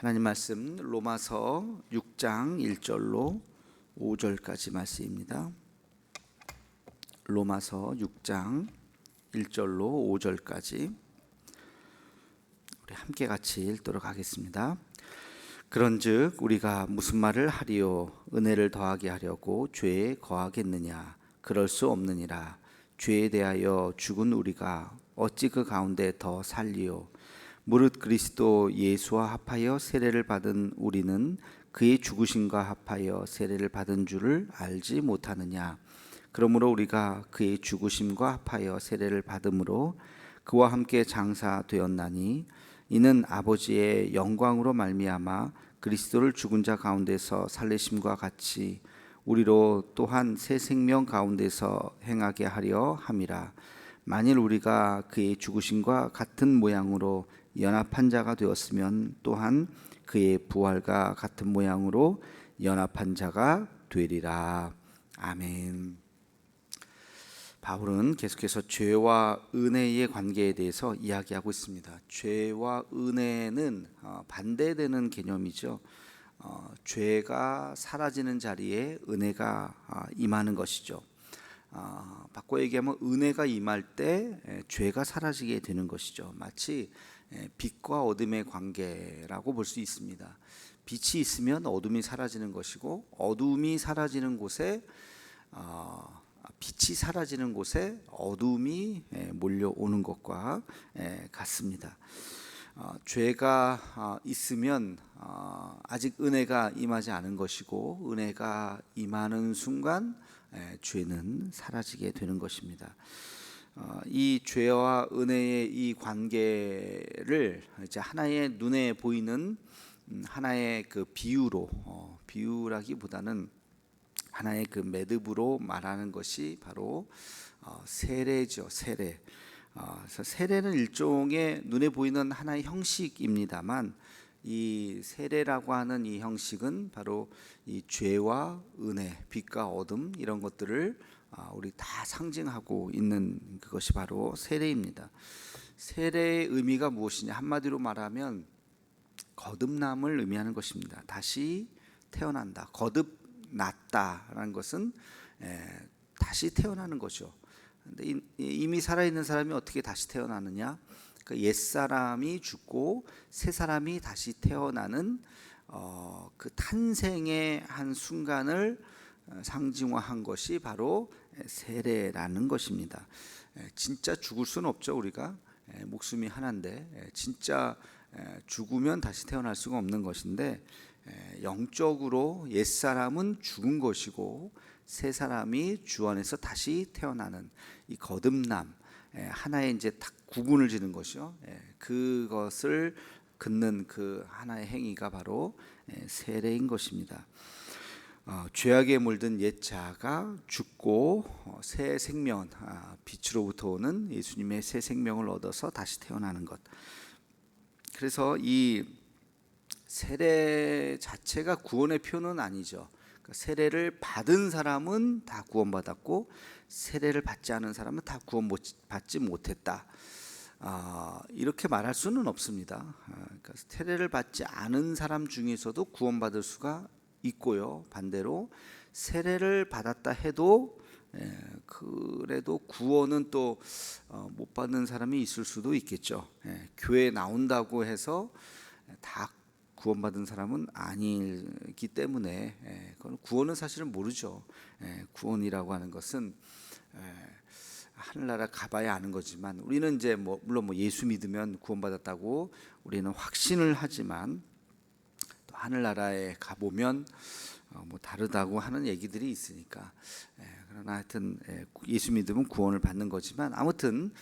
하나님 말씀 로마서 6장 1절로 5절까지 말씀입니다. 로마서 6장 1절로 5절까지 우리 함께 같이 읽도록 하겠습니다. 그런즉 우리가 무슨 말을 하리요? 은혜를 더하게 하려고 죄에 거하겠느냐? 그럴 수 없느니라. 죄에 대하여 죽은 우리가 어찌 그 가운데 더 살리요? 무릇 그리스도 예수와 합하여 세례를 받은 우리는 그의 죽으심과 합하여 세례를 받은 줄을 알지 못하느냐? 그러므로 우리가 그의 죽으심과 합하여 세례를 받음으로 그와 함께 장사되었나니 이는 아버지의 영광으로 말미암아 그리스도를 죽은 자 가운데서 살리심과 같이 우리로 또한 새 생명 가운데서 행하게 하려 함이라. 만일 우리가 그의 죽으심과 같은 모양으로 연합한 자가 되었으면 또한 그의 부활과 같은 모양으로 연합한 자가 되리라. 아멘. 바울은 계속해서 죄와 은혜의 관계에 대해서 이야기하고 있습니다. 죄와 은혜는 반대되는 개념이죠. 죄가 사라지는 자리에 은혜가 임하는 것이죠. 바꿔 얘기하면 은혜가 임할 때 죄가 사라지게 되는 것이죠. 마치 빛과 어둠의 관계라고 볼 수 있습니다. 빛이 있으면 어둠이 사라지는 것이고 어둠이 사라지는 곳에 빛이 사라지는 곳에 어둠이 몰려오는 것과 같습니다. 죄가 있으면 아직 은혜가 임하지 않은 것이고 은혜가 임하는 순간 죄는 사라지게 되는 것입니다. 이 죄와 은혜의 이 관계를 이제 하나의 눈에 보이는 하나의 그 비유라기보다는 하나의 그 매듭으로 말하는 것이 바로 세례죠. 세례. 그래서 세례는 일종의 눈에 보이는 하나의 형식입니다만 이 세례라고 하는 이 형식은 바로 이 죄와 은혜, 빛과 어둠 이런 것들을 우리 다 상징하고 있는 그것이 바로 세례입니다. 세례의 의미가 무엇이냐? 한마디로 말하면 거듭남을 의미하는 것입니다. 다시 태어난다. 거듭났다라는 것은 다시 태어나는 거죠. 근데 이미 살아있는 사람이 어떻게 다시 태어나느냐? 그 옛사람이 죽고 새 사람이 다시 태어나는 그 탄생의 한 순간을 상징화한 것이 바로 세례라는 것입니다. 진짜 죽을 수는 없죠. 우리가 목숨이 하나인데 진짜 죽으면 다시 태어날 수가 없는 것인데 영적으로 옛사람은 죽은 것이고 새 사람이 주 안에서 다시 태어나는 이 거듭남 하나의 이제 딱 구분을 지는 것이요. 그것을 긋는 그 하나의 행위가 바로 세례인 것입니다. 죄악에 물든 옛 자가 죽고 새 생명, 빛으로부터 오는 예수님의 새 생명을 얻어서 다시 태어나는 것. 그래서 이 세례 자체가 구원의 표는 아니죠. 세례를 받은 사람은 다 구원받았고 세례를 받지 않은 사람은 다 구원받지 못했다. 이렇게 말할 수는 없습니다. 그러니까 세례를 받지 않은 사람 중에서도 구원받을 수가 있고요. 반대로 세례를 받았다 해도 그래도 구원은 또 못 받는 사람이 있을 수도 있겠죠. 교회 나온다고 해서 다 구원받은 사람은 아니기 때문에 그건 구원은 사실은 모르죠. 구원이라고 하는 것은 하늘나라 가봐야 아는 거지만 우리는 이제 물론 예수 믿으면 구원받았다고 우리는 확신을 하지만 또 하늘나라에 가보면 다르다고 하는 얘기들이 있으니까 그러나 하여튼 예수 믿으면 구원을 받는 거지만 아무튼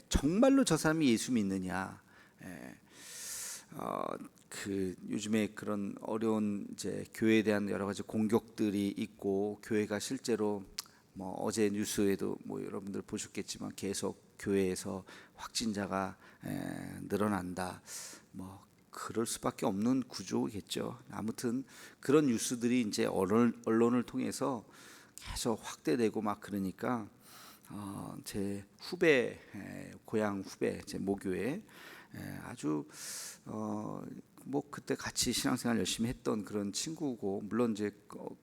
정말로 저 사람이 예수 믿느냐 그 요즘에 그런 어려운 이제 교회에 대한 여러 가지 공격들이 있고 교회가 실제로 어제 뉴스에도 여러분들 보셨겠지만 계속 교회에서 확진자가 늘어난다. 그럴 수밖에 없는 구조겠죠. 아무튼 그런 뉴스들이 이제 언론을 통해서 계속 확대되고 막 그러니까 제 후배 고향 후배 제 모교에 아주 뭐 그때 같이 신앙생활 열심히 했던 그런 친구고, 물론 이제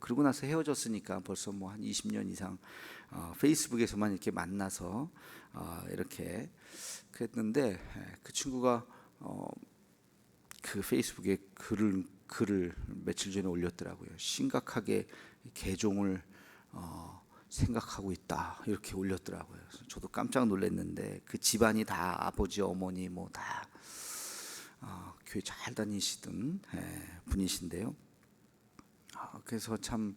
그러고 나서 헤어졌으니까 벌써 뭐 한 20년 이상 페이스북에서만 이렇게 만나서 이렇게 그랬는데, 그 친구가 그 페이스북에 글을 며칠 전에 올렸더라고요. 심각하게 개종을 생각하고 있다, 이렇게 올렸더라고요. 그래서 저도 깜짝 놀랐는데, 그 집안이 다 아버지 어머니 뭐 다 교회 잘 다니시던 분이신데요. 그래서 참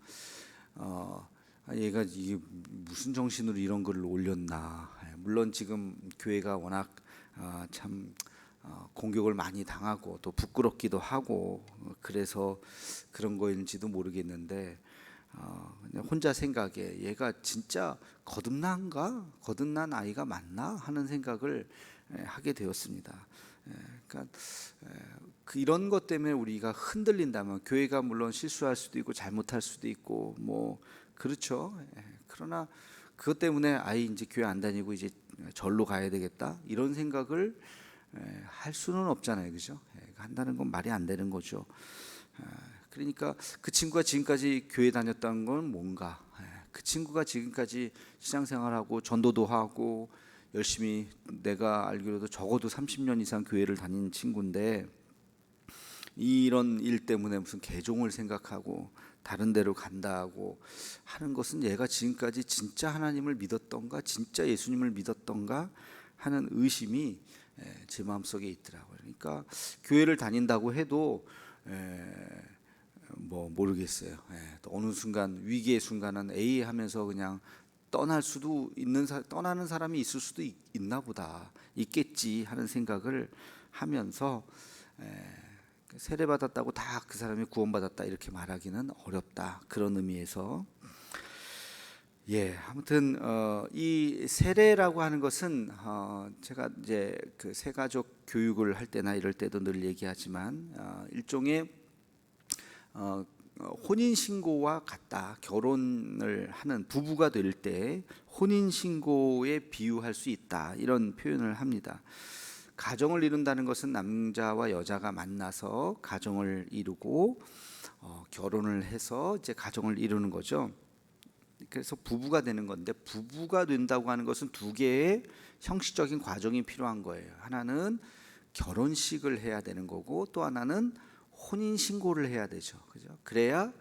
얘가 이게 무슨 정신으로 이런 글을 올렸나. 물론 지금 교회가 워낙 참 공격을 많이 당하고 또 부끄럽기도 하고 그래서 그런 거인지도 모르겠는데, 그냥 혼자 생각에 얘가 진짜 거듭난 아이가 맞나 하는 생각을 하게 되었습니다. 그러니까 이런 것 때문에 우리가 흔들린다면, 교회가 물론 실수할 수도 있고 잘못할 수도 있고 뭐 그렇죠. 그러나 그것 때문에 아이 이제 교회 안 다니고 이제 절로 가야 되겠다, 이런 생각을 할 수는 없잖아요, 그죠? 한다는 건 말이 안 되는 거죠. 그러니까 그 친구가 지금까지 교회 다녔다는 건 뭔가, 그 친구가 지금까지 신앙생활하고 전도도 하고 열심히, 내가 알기로도 적어도 30년 이상 교회를 다닌 친구인데, 이런 일 때문에 무슨 개종을 생각하고 다른 데로 간다고 하는 것은 얘가 지금까지 진짜 하나님을 믿었던가, 진짜 예수님을 믿었던가 하는 의심이 제 마음속에 있더라고요. 그러니까 교회를 다닌다고 해도 뭐 모르겠어요. 또 어느 순간 위기의 순간은 에이 하면서 그냥 떠나는 사람이 있을 수도 있나 보다, 있겠지 하는 생각을 하면서, 세례 받았다고 다 그 사람이 구원받았다 이렇게 말하기는 어렵다, 그런 의미에서. 아무튼 이 세례라고 하는 것은 제가 이제 그 새가족 교육을 할 때나 이럴 때도 늘 얘기하지만, 일종의 혼인 신고와 같다. 결혼을 하는 부부가 될 때 혼인 신고에 비유할 수 있다, 이런 표현을 합니다. 가정을 이룬다는 것은 남자와 여자가 만나서 가정을 이루고 결혼을 해서 이제 가정을 이루는 거죠. 그래서 부부가 되는 건데, 부부가 된다고 하는 것은 두 개의 형식적인 과정이 필요한 거예요. 하나는 결혼식을 해야 되는 거고, 또 하나는 혼인 신고를 해야 되죠, 그죠? 그래야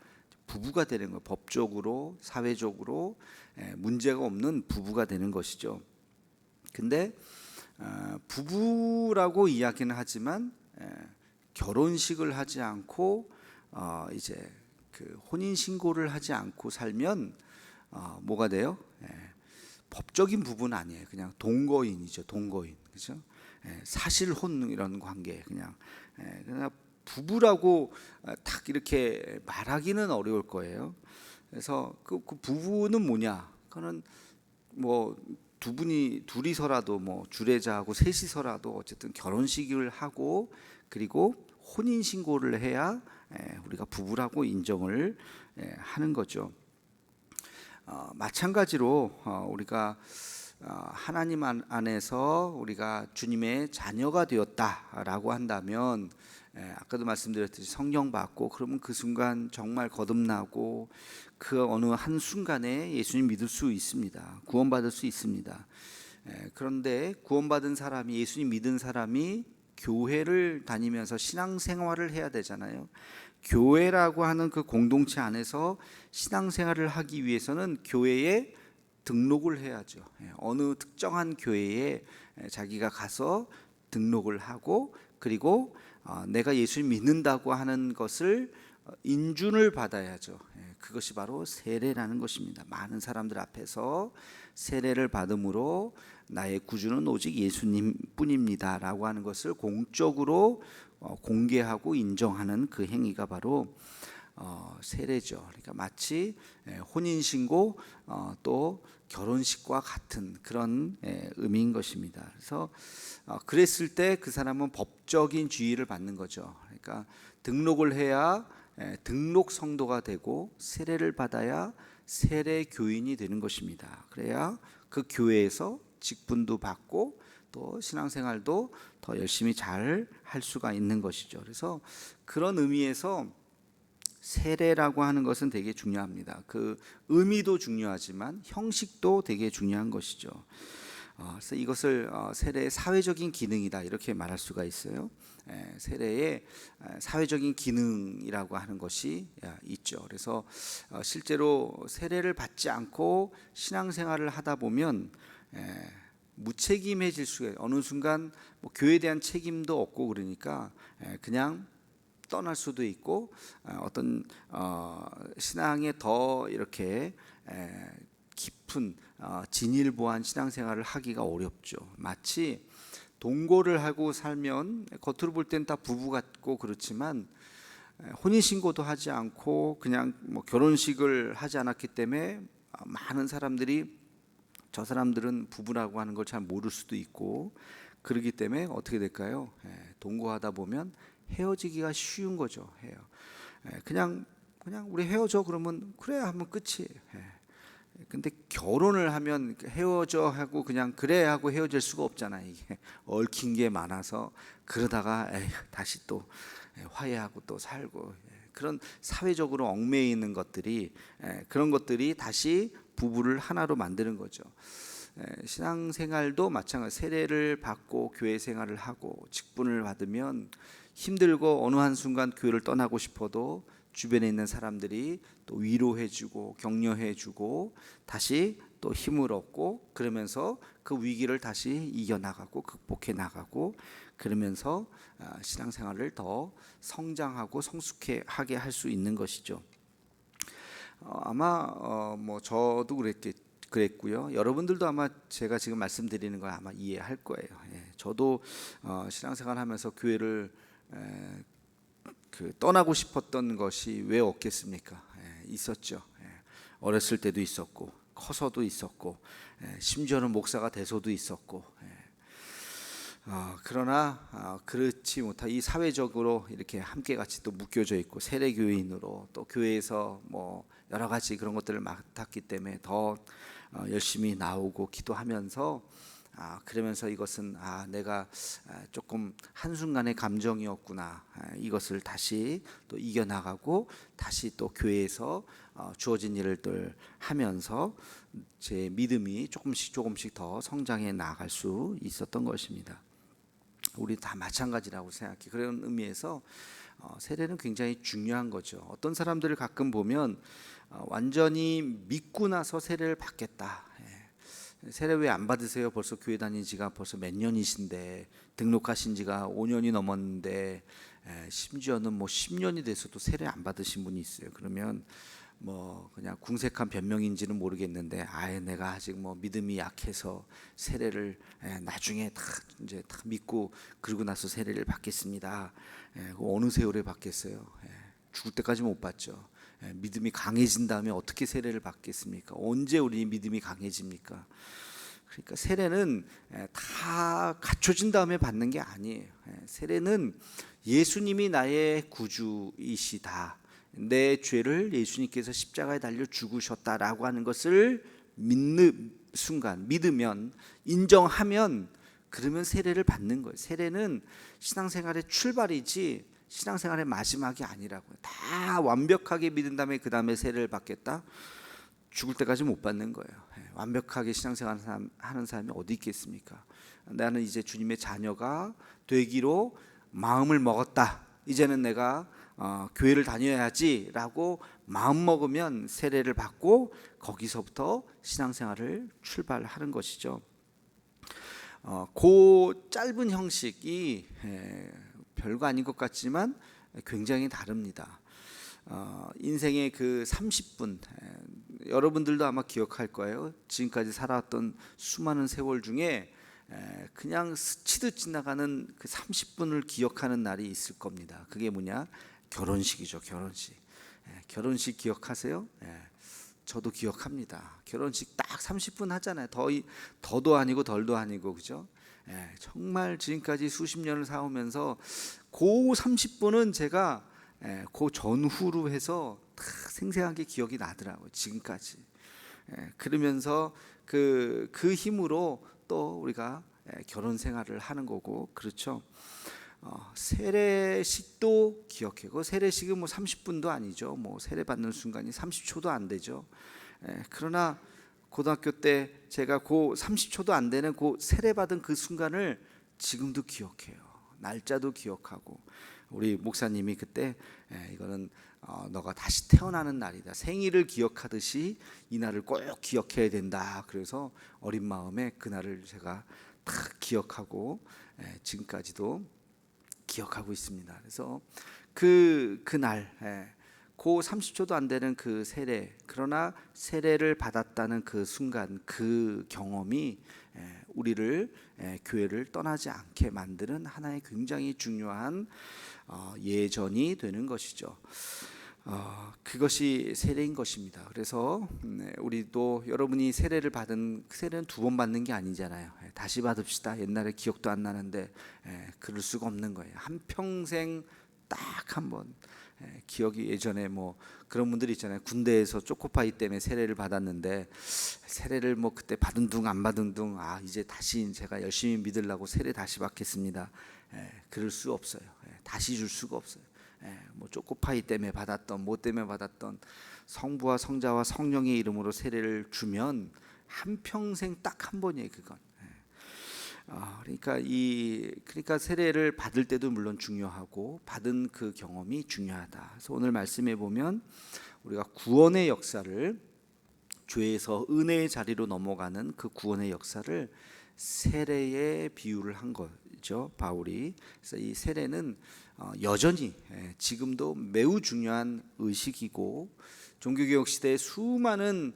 부부가 되는 거예요. 법적으로, 사회적으로 문제가 없는 부부가 되는 것이죠. 근데 부부라고 이야기는 하지만 결혼식을 하지 않고 이제 그 혼인 신고를 하지 않고 살면 뭐가 돼요? 법적인 부부는 아니에요. 그냥 동거인이죠, 동거인, 그죠? 사실혼 이런 관계, 그냥 부부라고 딱 이렇게 말하기는 어려울 거예요. 그래서 그 부부는 뭐냐? 그거는 뭐 둘이서라도, 뭐 주례자하고 셋이서라도 어쨌든 결혼식을 하고 그리고 혼인 신고를 해야 우리가 부부라고 인정을 하는 거죠. 마찬가지로 우리가 하나님 안에서 우리가 주님의 자녀가 되었다라고 한다면, 아까도 말씀드렸듯이 성령 받고 그러면 그 순간 정말 거듭나고 그 어느 한 순간에 예수님 믿을 수 있습니다. 구원받을 수 있습니다. 그런데 구원받은 사람이, 예수님 믿은 사람이 교회를 다니면서 신앙생활을 해야 되잖아요. 교회라고 하는 그 공동체 안에서 신앙생활을 하기 위해서는 교회에 등록을 해야죠. 어느 특정한 교회에 자기가 가서 등록을 하고, 그리고 내가 예수님 믿는다고 하는 것을 인준을 받아야죠. 그것이 바로 세례라는 것입니다. 많은 사람들 앞에서 세례를 받음으로 나의 구주는 오직 예수님 뿐입니다 라고 하는 것을 공적으로 공개하고 인정하는 그 행위가 바로 세례죠. 그러니까 마치 혼인신고 또 결혼식과 같은 그런 의미인 것입니다. 그래서 그랬을 때 그 사람은 법적인 지위를 받는 거죠. 그러니까 등록을 해야 등록 성도가 되고, 세례를 받아야 세례 교인이 되는 것입니다. 그래야 그 교회에서 직분도 받고 또 신앙생활도 더 열심히 잘 할 수가 있는 것이죠. 그래서 그런 의미에서 세례라고 하는 것은 되게 중요합니다. 그 의미도 중요하지만 형식도 되게 중요한 것이죠. 그래서 이것을 세례의 사회적인 기능이다 이렇게 말할 수가 있어요. 세례의 사회적인 기능이라고 하는 것이 있죠. 그래서 실제로 세례를 받지 않고 신앙생활을 하다 보면 무책임해질 수가 어느 순간 뭐 교회에 대한 책임도 없고 그러니까 그냥 떠날 수도 있고 어떤 신앙에 더 이렇게 깊은 진일보한 신앙생활을 하기가 어렵죠. 마치 동거를 하고 살면 겉으로 볼 땐 다 부부 같고 그렇지만 혼인신고도 하지 않고 그냥 뭐 결혼식을 하지 않았기 때문에 많은 사람들이 저 사람들은 부부라고 하는 걸 잘 모를 수도 있고 그러기 때문에 어떻게 될까요? 동거하다 보면 헤어지기가 쉬운 거죠. 그냥 우리 헤어져 그러면 그래 하면 끝이에요. 근데 결혼을 하면 헤어져 하고 그냥 그래 하고 헤어질 수가 없잖아요. 이게 얽힌 게 많아서 그러다가 다시 또 화해하고 또 살고 그런 사회적으로 얽매여 있는 것들이 그런 것들이 다시 부부를 하나로 만드는 거죠. 신앙생활도 마찬가지. 세례를 받고 교회 생활을 하고 직분을 받으면 힘들고 어느 한순간 교회를 떠나고 싶어도 주변에 있는 사람들이 또 위로해주고 격려해주고 다시 또 힘을 얻고 그러면서 그 위기를 다시 이겨나가고 극복해 나가고 그러면서 신앙생활을 더 성장하고 성숙하게 할 수 있는 것이죠. 아마 뭐 저도 그랬고요. 여러분들도 아마 제가 지금 말씀드리는 걸 아마 이해할 거예요. 저도 신앙생활하면서 교회를 떠나고 싶었던 것이 왜 없겠습니까? 있었죠. 어렸을 때도 있었고 커서도 있었고 심지어는 목사가 돼서도 있었고 그러나 그렇지 못한 이 사회적으로 이렇게 함께 같이 또 묶여져 있고 세례교인으로 또 교회에서 뭐 여러 가지 그런 것들을 맡았기 때문에 더 열심히 나오고 기도하면서 그러면서 이것은 내가 조금 한순간의 감정이었구나 이것을 다시 또 이겨나가고 다시 또 교회에서 주어진 일을 하면서 제 믿음이 조금씩 더 성장해 나갈 수 있었던 것입니다. 우리 다 마찬가지라고 생각해. 그런 의미에서 세례는 굉장히 중요한 거죠. 어떤 사람들을 가끔 보면 완전히 믿고 나서 세례를 받겠다. 세례 왜 안 받으세요? 벌써 교회 다닌 지가 벌써 몇 년이신데 등록하신 지가 5년이 넘었는데 심지어는 뭐 10년이 돼서도 세례 안 받으신 분이 있어요. 그러면 뭐 그냥 궁색한 변명인지는 모르겠는데 내가 아직 뭐 믿음이 약해서 세례를 나중에 이제 다 믿고 그러고 나서 세례를 받겠습니다. 어느 세월에 받겠어요? 죽을 때까지 못 받죠. 믿음이 강해진 다음에 어떻게 세례를 받겠습니까? 언제 우리 믿음이 강해집니까? 그러니까 세례는 다 갖춰진 다음에 받는 게 아니에요. 세례는 예수님이 나의 구주이시다. 내 죄를 예수님께서 십자가에 달려 죽으셨다라고 하는 것을 믿는 순간 믿으면 인정하면 그러면 세례를 받는 거예요. 세례는 신앙생활의 출발이지 신앙생활의 마지막이 아니라고요. 다 완벽하게 믿은 다음에 그 다음에 세례를 받겠다? 죽을 때까지 못 받는 거예요. 완벽하게 신앙생활 하는 사람이 어디 있겠습니까? 나는 이제 주님의 자녀가 되기로 마음을 먹었다. 이제는 내가 교회를 다녀야지라고 마음 먹으면 세례를 받고 거기서부터 신앙생활을 출발하는 것이죠. 그 짧은 형식이 별거 아닌 것 같지만 굉장히 다릅니다. 인생의 그 30분 여러분들도 아마 기억할 거예요. 지금까지 살아왔던 수많은 세월 중에 그냥 스치듯 지나가는 그 30분을 기억하는 날이 있을 겁니다. 그게 뭐냐? 결혼식이죠. 결혼식 기억하세요? 저도 기억합니다. 결혼식 딱 30분 하잖아요. 더도 아니고 덜도 아니고 그죠? 정말 지금까지 수십 년을 살아오면서 그 30분은 제가 그 전후로 해서 다 생생하게 기억이 나더라고요. 지금까지. 그러면서 그 힘으로 또 우리가 결혼 생활을 하는 거고, 그렇죠? 세례식도 기억해. 그 세례식은 뭐 30분도 아니죠. 뭐 세례 받는 순간이 30초도 안 되죠. 그러나 고등학교 때 제가 그 30초도 안 되는 그 세례 받은 그 순간을 지금도 기억해요. 날짜도 기억하고, 우리 목사님이 그때 이거는 너가 다시 태어나는 날이다, 생일을 기억하듯이 이 날을 꼭 기억해야 된다. 그래서 어린 마음에 그 날을 제가 다 기억하고 지금까지도 기억하고 있습니다. 그래서 그날 그 30초도 안 되는 그 세례, 그러나 세례를 받았다는 그 순간, 그 경험이 우리를 교회를 떠나지 않게 만드는 하나의 굉장히 중요한 예전이 되는 것이죠. 그것이 세례인 것입니다. 그래서 우리도 여러분이 세례를 받은, 세례는 2번 받는 게 아니잖아요. 다시 받읍시다. 옛날에 기억도 안 나는데 그럴 수가 없는 거예요. 한평생 딱 한 번. 기억이, 예전에 뭐 그런 분들이 있잖아요. 군대에서 초코파이 때문에 세례를 받았는데, 세례를 뭐 그때 받은 둥 안 받은 둥, 이제 다시 제가 열심히 믿으려고 세례 다시 받겠습니다. 그럴 수 없어요. 다시 줄 수가 없어요. 뭐 초코파이 때문에 받았던, 뭐 때문에 받았던, 성부와 성자와 성령의 이름으로 세례를 주면 한평생 딱 한 번이에요, 그건. 그러니까 세례를 받을 때도 물론 중요하고 받은 그 경험이 중요하다. 그래서 오늘 말씀해 보면 우리가 구원의 역사를, 죄에서 은혜의 자리로 넘어가는 그 구원의 역사를 세례에 비유를 한 거죠, 바울이. 그래서 이 세례는 여전히 지금도 매우 중요한 의식이고, 종교개혁 시대에 수많은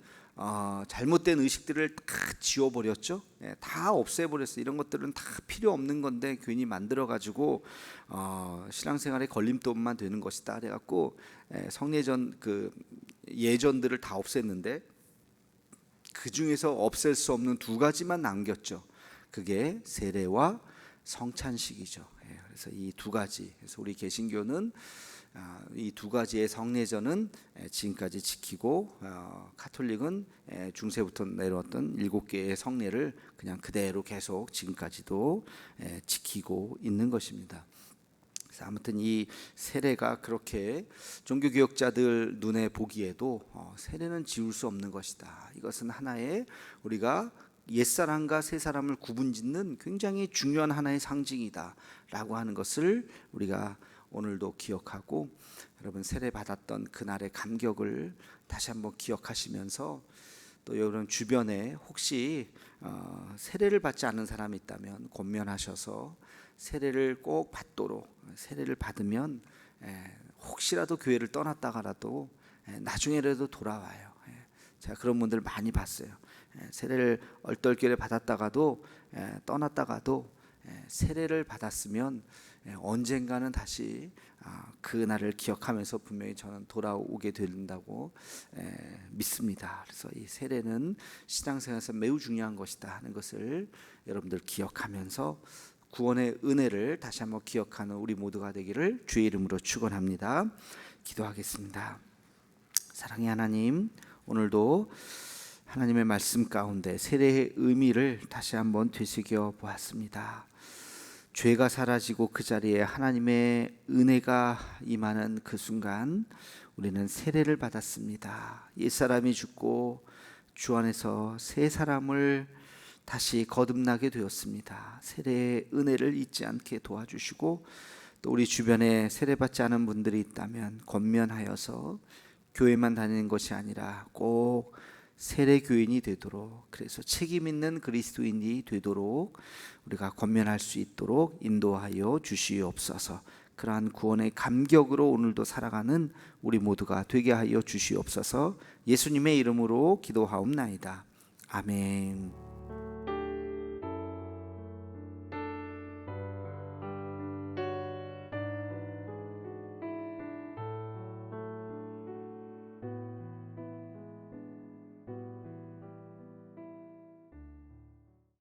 잘못된 의식들을 다 지워버렸죠. 다 없애버렸어요. 이런 것들은 다 필요 없는 건데 괜히 만들어가지고 신앙생활에 걸림돌만 되는 것이다. 그래갖고 성례전 그 예전들을 다 없앴는데 그 중에서 없앨 수 없는 2가지만 남겼죠. 그게 세례와 성찬식이죠. 그래서 이 2가지. 그래서 우리 개신교는 이 2가지의 성례전은 지금까지 지키고, 가톨릭은 중세부터 내려왔던 7개의 성례를 그냥 그대로 계속 지금까지도 지키고 있는 것입니다. 그래서 아무튼 이 세례가 그렇게 종교개혁자들 눈에 보기에도 세례는 지울 수 없는 것이다. 이것은 하나의, 우리가 옛사람과 새사람을 구분짓는 굉장히 중요한 하나의 상징이다 라고 하는 것을 우리가 오늘도 기억하고, 여러분 세례 받았던 그날의 감격을 다시 한번 기억하시면서, 또 여러분 주변에 혹시 세례를 받지 않은 사람이 있다면 권면하셔서 세례를 꼭 받도록, 세례를 받으면 혹시라도 교회를 떠났다가라도 나중에라도 돌아와요. 제가 그런 분들 많이 봤어요. 세례를 얼떨결에 받았다가도 떠났다가도 세례를 받았으면 언젠가는 다시 그 날을 기억하면서 분명히 저는 돌아오게 된다고 믿습니다. 그래서 이 세례는 신앙생활에서 매우 중요한 것이다 하는 것을 여러분들 기억하면서 구원의 은혜를 다시 한번 기억하는 우리 모두가 되기를 주의 이름으로 축원합니다. 기도하겠습니다. 사랑의 하나님, 오늘도 하나님의 말씀 가운데 세례의 의미를 다시 한번 되새겨 보았습니다. 죄가 사라지고 그 자리에 하나님의 은혜가 임하는 그 순간 우리는 세례를 받았습니다. 옛사람이 죽고 주 안에서 새 사람을 다시 거듭나게 되었습니다. 세례의 은혜를 잊지 않게 도와주시고, 또 우리 주변에 세례받지 않은 분들이 있다면 권면하여서 교회만 다니는 것이 아니라 꼭 세례 교인이 되도록, 그래서 책임 있는 그리스도인이 되도록 우리가 권면할 수 있도록 인도하여 주시옵소서. 그러한 구원의 감격으로 오늘도 살아가는 우리 모두가 되게 하여 주시옵소서. 예수님의 이름으로 기도하옵나이다. 아멘.